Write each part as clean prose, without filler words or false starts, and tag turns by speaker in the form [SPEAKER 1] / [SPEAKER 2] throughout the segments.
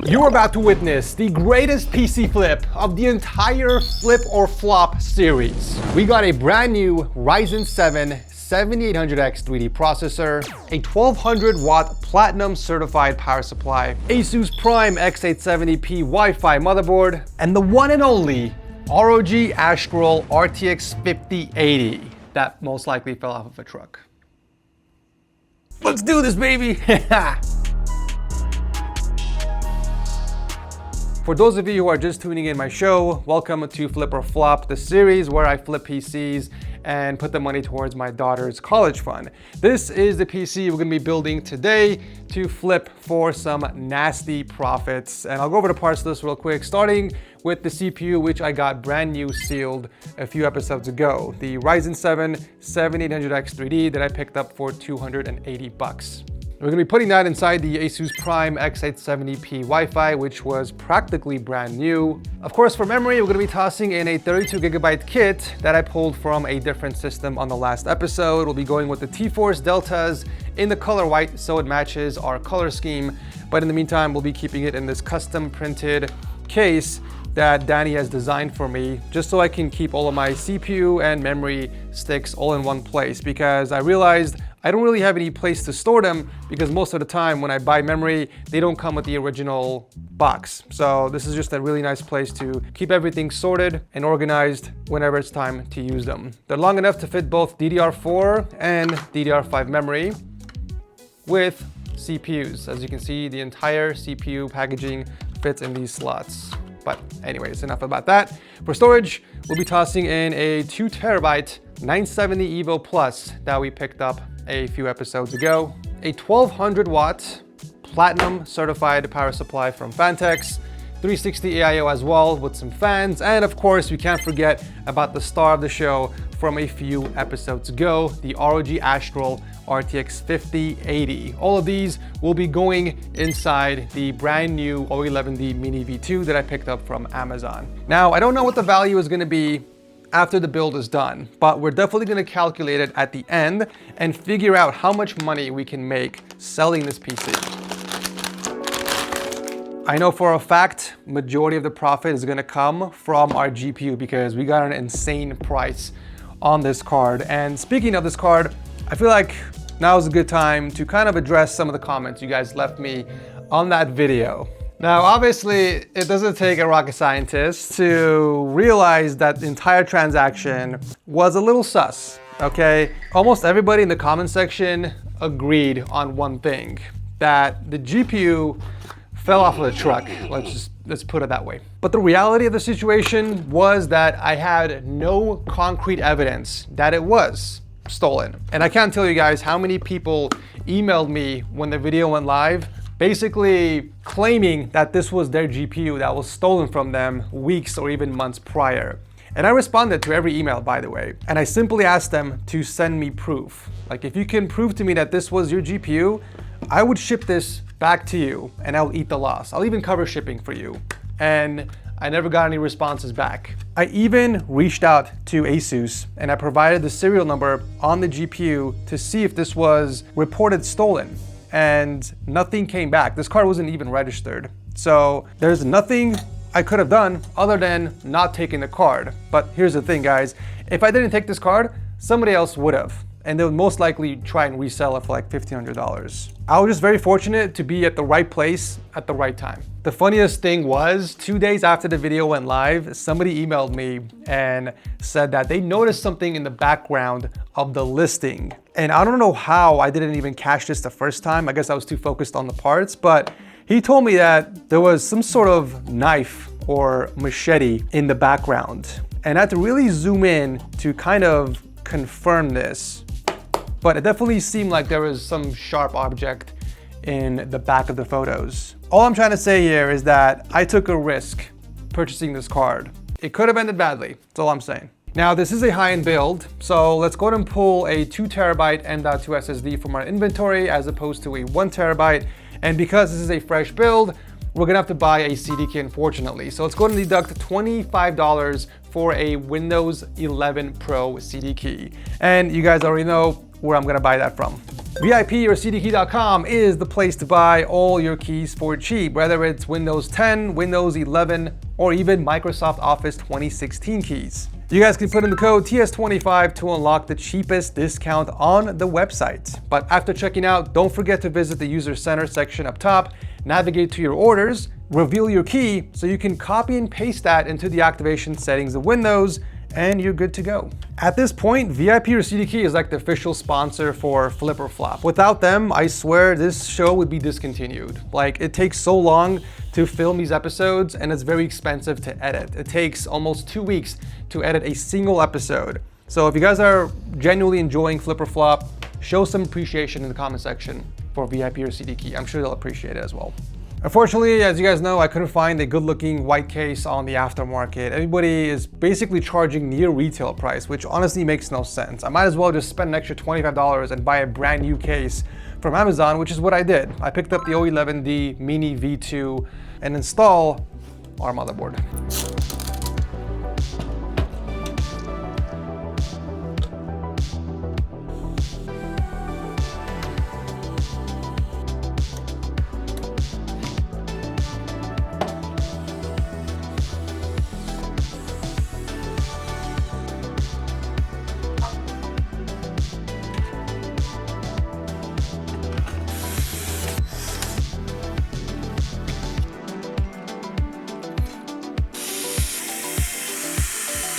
[SPEAKER 1] You're about to witness the greatest PC flip of the entire Flip or Flop series. We got a brand new Ryzen 7 7800X 3D processor, a 1200 watt platinum certified power supply, Asus Prime X870p Wi-Fi motherboard, and the one and only ROG Astral RTX 5080 that most likely fell off of a truck. Let's do this, baby! For those of you who are just tuning in my show, welcome to Flip or Flop, the series where I flip PCs and put the money towards my daughter's college fund. This is the PC we're gonna be building today to flip for some nasty profits. And I'll go over the parts list real quick, starting with the CPU, which I got brand new sealed a few episodes ago. The Ryzen 7 7800X 3D that I picked up for 280 bucks. We're gonna be putting that inside the Asus Prime X870p Wi-Fi, which was practically brand new. Of course, for memory, we're gonna be tossing in a 32GB kit that I pulled from a different system on the last episode. We'll be going with the T-Force Deltas in the color white, so it matches our color scheme. But in the meantime, we'll be keeping it in this custom printed case that Danny has designed for me, just so I can keep all of my CPU and memory sticks all in one place, because I realized I don't really have any place to store them, because most of the time when I buy memory, they don't come with the original box. So this is just a really nice place to keep everything sorted and organized whenever it's time to use them. They're long enough to fit both DDR4 and DDR5 memory with CPUs. As you can see, the entire CPU packaging fits in these slots. But anyways, enough about that. For storage, we'll be tossing in a 2TB 970 EVO Plus that we picked up a few episodes ago, a 1200 watt platinum certified power supply from Fantex, 360 AIO as well with some fans, and of course we can't forget about the star of the show from a few episodes ago, the ROG Astral RTX 5080. All of these will be going inside the brand new O11D Mini V2 that I picked up from Amazon. Now, I don't know what the value is gonna be after the build is done, but we're definitely gonna calculate it at the end and figure out how much money we can make selling this PC. I know for a fact, majority of the profit is gonna come from our GPU, because we got an insane price on this card. And speaking of this card, I feel like now is a good time to kind of address some of the comments you guys left me on that video. Now, obviously, it doesn't take a rocket scientist to realize that the entire transaction was a little sus, okay? Almost everybody in the comment section agreed on one thing, that the GPU fell off of the truck. Let's put it that way. But the reality of the situation was that I had no concrete evidence that it was stolen. And I can't tell you guys how many people emailed me when the video went live, basically claiming that this was their GPU that was stolen from them weeks or even months prior. And I responded to every email, by the way, and I simply asked them to send me proof. Like, if you can prove to me that this was your GPU, I would ship this back to you and I'll eat the loss. I'll even cover shipping for you. And I never got any responses back. I even reached out to Asus and I provided the serial number on the GPU to see if this was reported stolen, and nothing came back. This card wasn't even registered. So there's nothing I could have done other than not taking the card. But here's the thing, guys. If I didn't take this card, somebody else would have. And they would most likely try and resell it for like $1,500. I was just very fortunate to be at the right place at the right time. The funniest thing was, 2 days after the video went live, somebody emailed me and said that they noticed something in the background of the listing. And I don't know how I didn't even catch this the first time. I guess I was too focused on the parts, but he told me that there was some sort of knife or machete in the background. And I had to really zoom in to kind of confirm this. But it definitely seemed like there was some sharp object in the back of the photos. All I'm trying to say here is that I took a risk purchasing this card. It could have ended badly, that's all I'm saying. Now, this is a high-end build, so let's go ahead and pull a 2TB M.2 SSD from our inventory as opposed to a 1TB. And because this is a fresh build, we're gonna have to buy a CD key, unfortunately. So let's go ahead and deduct $25 for a Windows 11 Pro CD key. And you guys already know, where I'm gonna buy that from. VIP or CDKey.com is the place to buy all your keys for cheap, whether it's Windows 10, Windows 11, or even Microsoft Office 2016 keys. You guys can put in the code TS25 to unlock the cheapest discount on the website. But after checking out, don't forget to visit the user center section up top, navigate to your orders, reveal your key so you can copy and paste that into the activation settings of Windows, and you're good to go. At this point, VIP or CDKey is like the official sponsor for Flip or Flop. Without them, I swear this show would be discontinued. Like, it takes so long to film these episodes and it's very expensive to edit. It takes almost 2 weeks to edit a single episode. So if you guys are genuinely enjoying Flip or Flop, show some appreciation in the comment section for VIP or CDKey. I'm sure they'll appreciate it as well. Unfortunately, as you guys know, I couldn't find a good-looking white case on the aftermarket. Everybody is basically charging near retail price, which honestly makes no sense. I might as well just spend an extra $25 and buy a brand new case from Amazon, which is what I did. I picked up the O11D Mini V2 and install our motherboard.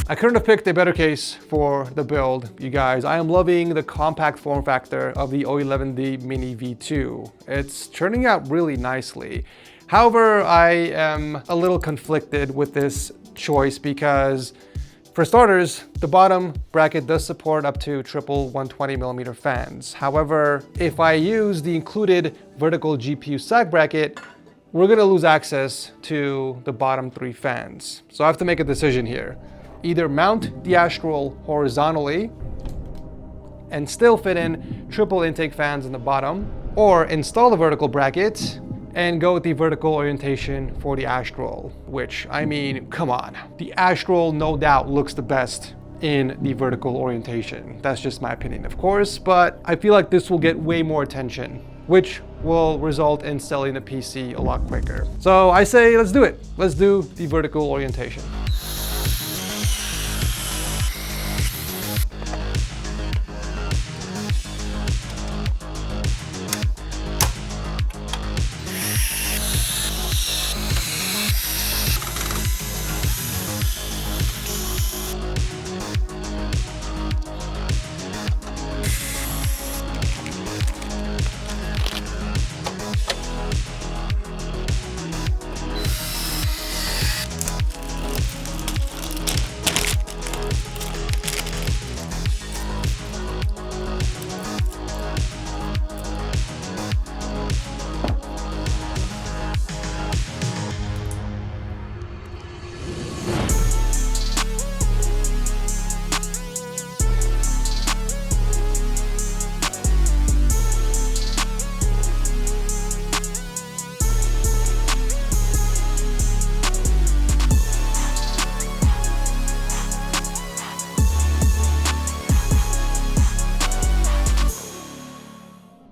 [SPEAKER 1] I couldn't have picked a better case for the build, you guys. I am loving the compact form factor of the O11D Mini V2. It's turning out really nicely. However, I am a little conflicted with this choice because, for starters, the bottom bracket does support up to triple 120mm fans. However, if I use the included vertical GPU sag bracket, we're gonna lose access to the bottom 3 fans. So I have to make a decision here. Either mount the Astral horizontally and still fit in triple intake fans in the bottom, or install the vertical bracket and go with the vertical orientation for the Astral, which, I mean, come on. The Astral no doubt looks the best in the vertical orientation. That's just my opinion, of course, but I feel like this will get way more attention, which will result in selling the PC a lot quicker. So I say, let's do it. Let's do the vertical orientation.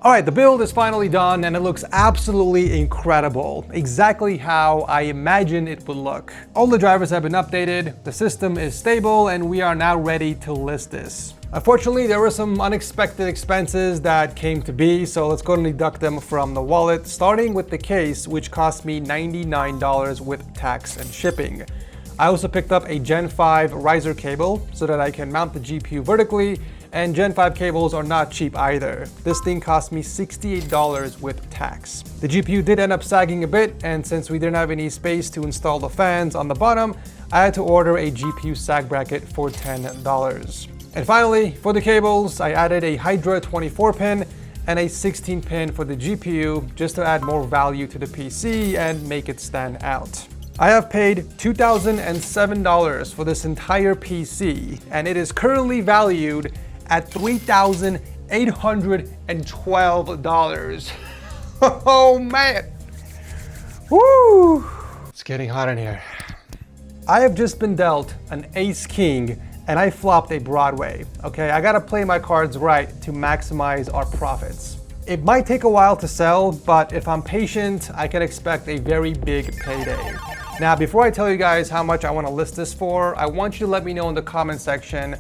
[SPEAKER 1] All right, the build is finally done and it looks absolutely incredible. Exactly how I imagined it would look. All the drivers have been updated, the system is stable, and we are now ready to list this. Unfortunately, there were some unexpected expenses that came to be, so let's go and deduct them from the wallet, starting with the case, which cost me $99 with tax and shipping. I also picked up a Gen 5 riser cable so that I can mount the GPU vertically, and Gen 5 cables are not cheap either. This thing cost me $68 with tax. The GPU did end up sagging a bit, and since we didn't have any space to install the fans on the bottom, I had to order a GPU sag bracket for $10. And finally, for the cables, I added a Hydra 24-pin and a 16-pin for the GPU just to add more value to the PC and make it stand out. I have paid $2,007 for this entire PC, and it is currently valued at $3,812. Oh man, woo! It's getting hot in here. I have just been dealt an Ace King and I flopped a Broadway. Okay, I gotta play my cards right to maximize our profits. It might take a while to sell, but if I'm patient, I can expect a very big payday. Now, before I tell you guys how much I want to list this for, I want you to let me know in the comment section,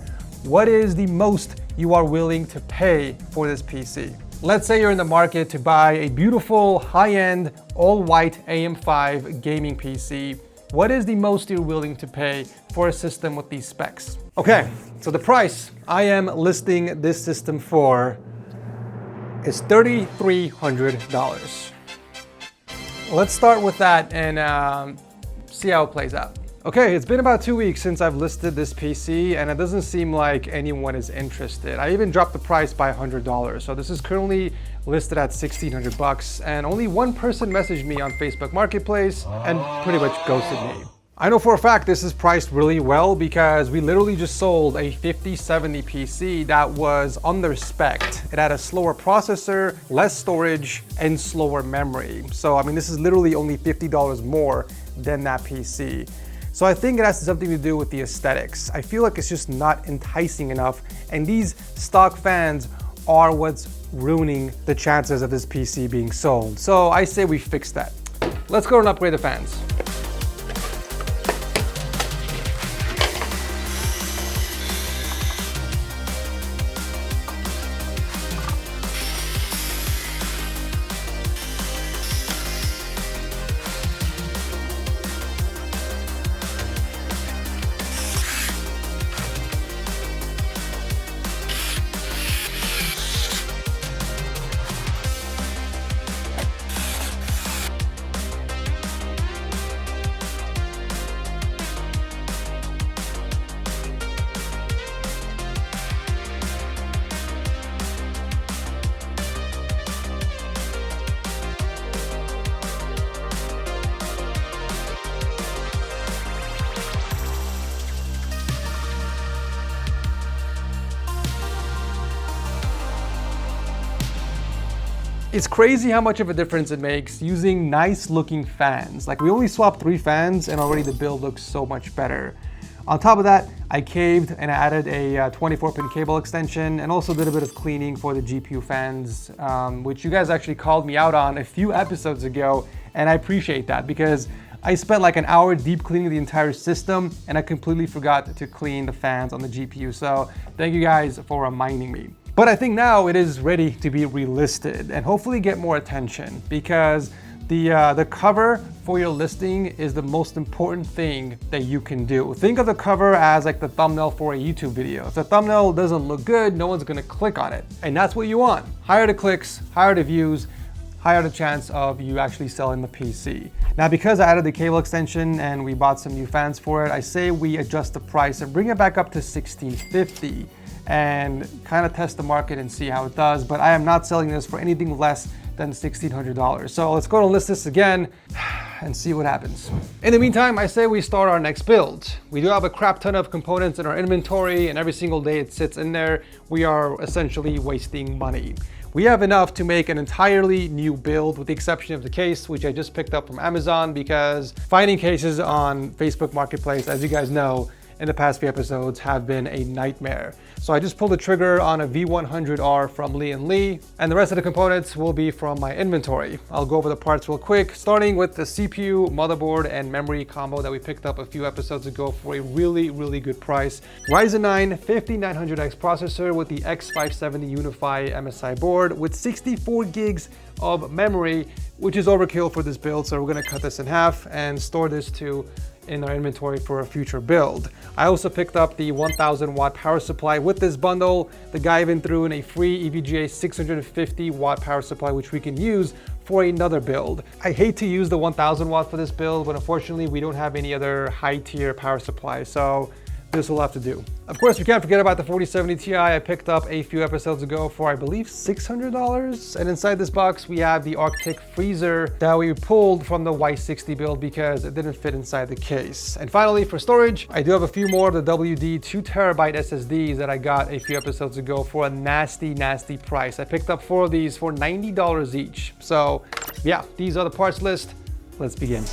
[SPEAKER 1] what is the most you are willing to pay for this PC? Let's say you're in the market to buy a beautiful, high-end, all-white AM5 gaming PC. What is the most you're willing to pay for a system with these specs? Okay, so the price I am listing this system for is $3,300. Let's start with that and see how it plays out. Okay, it's been about 2 weeks since I've listed this PC and it doesn't seem like anyone is interested. I even dropped the price by $100. So this is currently listed at $1,600 and only one person messaged me on Facebook Marketplace and pretty much ghosted me. I know for a fact this is priced really well because we literally just sold a 5070 PC that was under-spec'd. It had a slower processor, less storage, and slower memory. So I mean, this is literally only $50 more than that PC. So I think it has something to do with the aesthetics. I feel like it's just not enticing enough, and these stock fans are what's ruining the chances of this PC being sold. So I say we fix that. Let's go and upgrade the fans. It's crazy how much of a difference it makes using nice looking fans. Like, we only swapped 3 fans and already the build looks so much better. On top of that, I caved and added a 24-pin cable extension and also did a bit of cleaning for the GPU fans, which you guys actually called me out on a few episodes ago, and I appreciate that because I spent like an hour deep cleaning the entire system and I completely forgot to clean the fans on the GPU. So thank you guys for reminding me. But I think now it is ready to be relisted and hopefully get more attention because the cover for your listing is the most important thing that you can do. Think of the cover as like the thumbnail for a YouTube video. If the thumbnail doesn't look good, no one's gonna click on it. And that's what you want. Higher the clicks, higher the views, higher the chance of you actually selling the PC. Now, because I added the cable extension and we bought some new fans for it, I say we adjust the price and bring it back up to $1,650 and kind of test the market and see how it does. But I am not selling this for anything less than $1,600. So let's go and list this again and see what happens. In the meantime, I say we start our next build. We do have a crap ton of components in our inventory and every single day it sits in there, we are essentially wasting money. We have enough to make an entirely new build with the exception of the case, which I just picked up from Amazon because finding cases on Facebook Marketplace, as you guys know, in the past few episodes have been a nightmare. So I just pulled the trigger on a V100R from Lee & Lee, and the rest of the components will be from my inventory. I'll go over the parts real quick, starting with the CPU, motherboard, and memory combo that we picked up a few episodes ago for a really, really good price. Ryzen 9 5900X processor with the X570 Unify MSI board with 64 gigs of memory, which is overkill for this build, so we're gonna cut this in half and store this in our inventory for a future build. I also picked up the 1000 watt power supply with this bundle. The guy even threw in a free EVGA 650 watt power supply, which we can use for another build. I hate to use the 1000 watt for this build, but unfortunately we don't have any other high tier power supply, so this will have to do. Of course, we can't forget about the 4070 Ti I picked up a few episodes ago for, I believe, $600. And inside this box, we have the Arctic freezer that we pulled from the Y60 build because it didn't fit inside the case. And finally, for storage, I do have a few more of the WD 2TB SSDs that I got a few episodes ago for a nasty, nasty price. I picked up 4 of these for $90 each. So yeah, these are the parts list. Let's begin.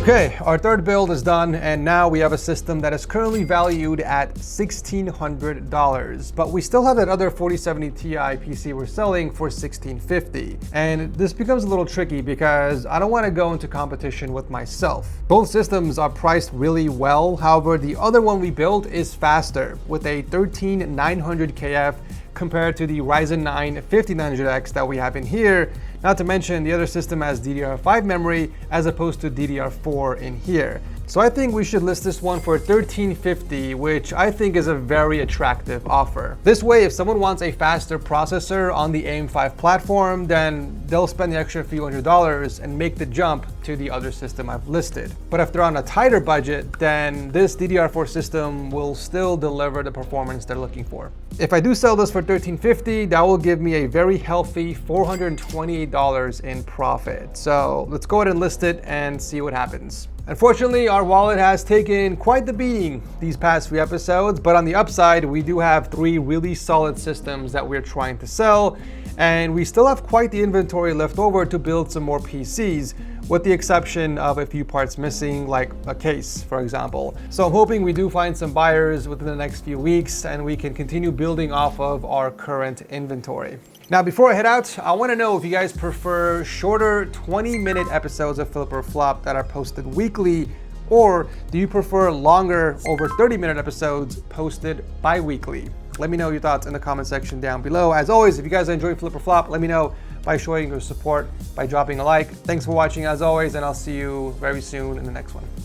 [SPEAKER 1] Okay, our third build is done, and now we have a system that is currently valued at $1,600, but we still have that other 4070 Ti PC we're selling for $1,650. And this becomes a little tricky because I don't want to go into competition with myself. Both systems are priced really well, however, the other one we built is faster with a 13900KF compared to the Ryzen 9 5900X that we have in here. Not to mention the other system has DDR5 memory as opposed to DDR4 in here. So I think we should list this one for $1,350, which I think is a very attractive offer. This way, if someone wants a faster processor on the AM5 platform, then they'll spend the extra few $100s and make the jump to the other system I've listed. But if they're on a tighter budget, then this DDR4 system will still deliver the performance they're looking for. If I do sell this for $1,350, that will give me a very healthy $428 in profit. So let's go ahead and list it and see what happens. Unfortunately, our wallet has taken quite the beating these past few episodes, but on the upside, we do have 3 really solid systems that we're trying to sell, and we still have quite the inventory left over to build some more PCs, with the exception of a few parts missing, like a case, for example. So I'm hoping we do find some buyers within the next few weeks, and we can continue building off of our current inventory. Now, before I head out, I want to know if you guys prefer shorter 20-minute episodes of Flip or Flop that are posted weekly, or do you prefer longer, over 30-minute episodes posted bi-weekly? Let me know your thoughts in the comment section down below. As always, if you guys enjoy Flip or Flop, let me know by showing your support by dropping a like. Thanks for watching as always, and I'll see you very soon in the next one.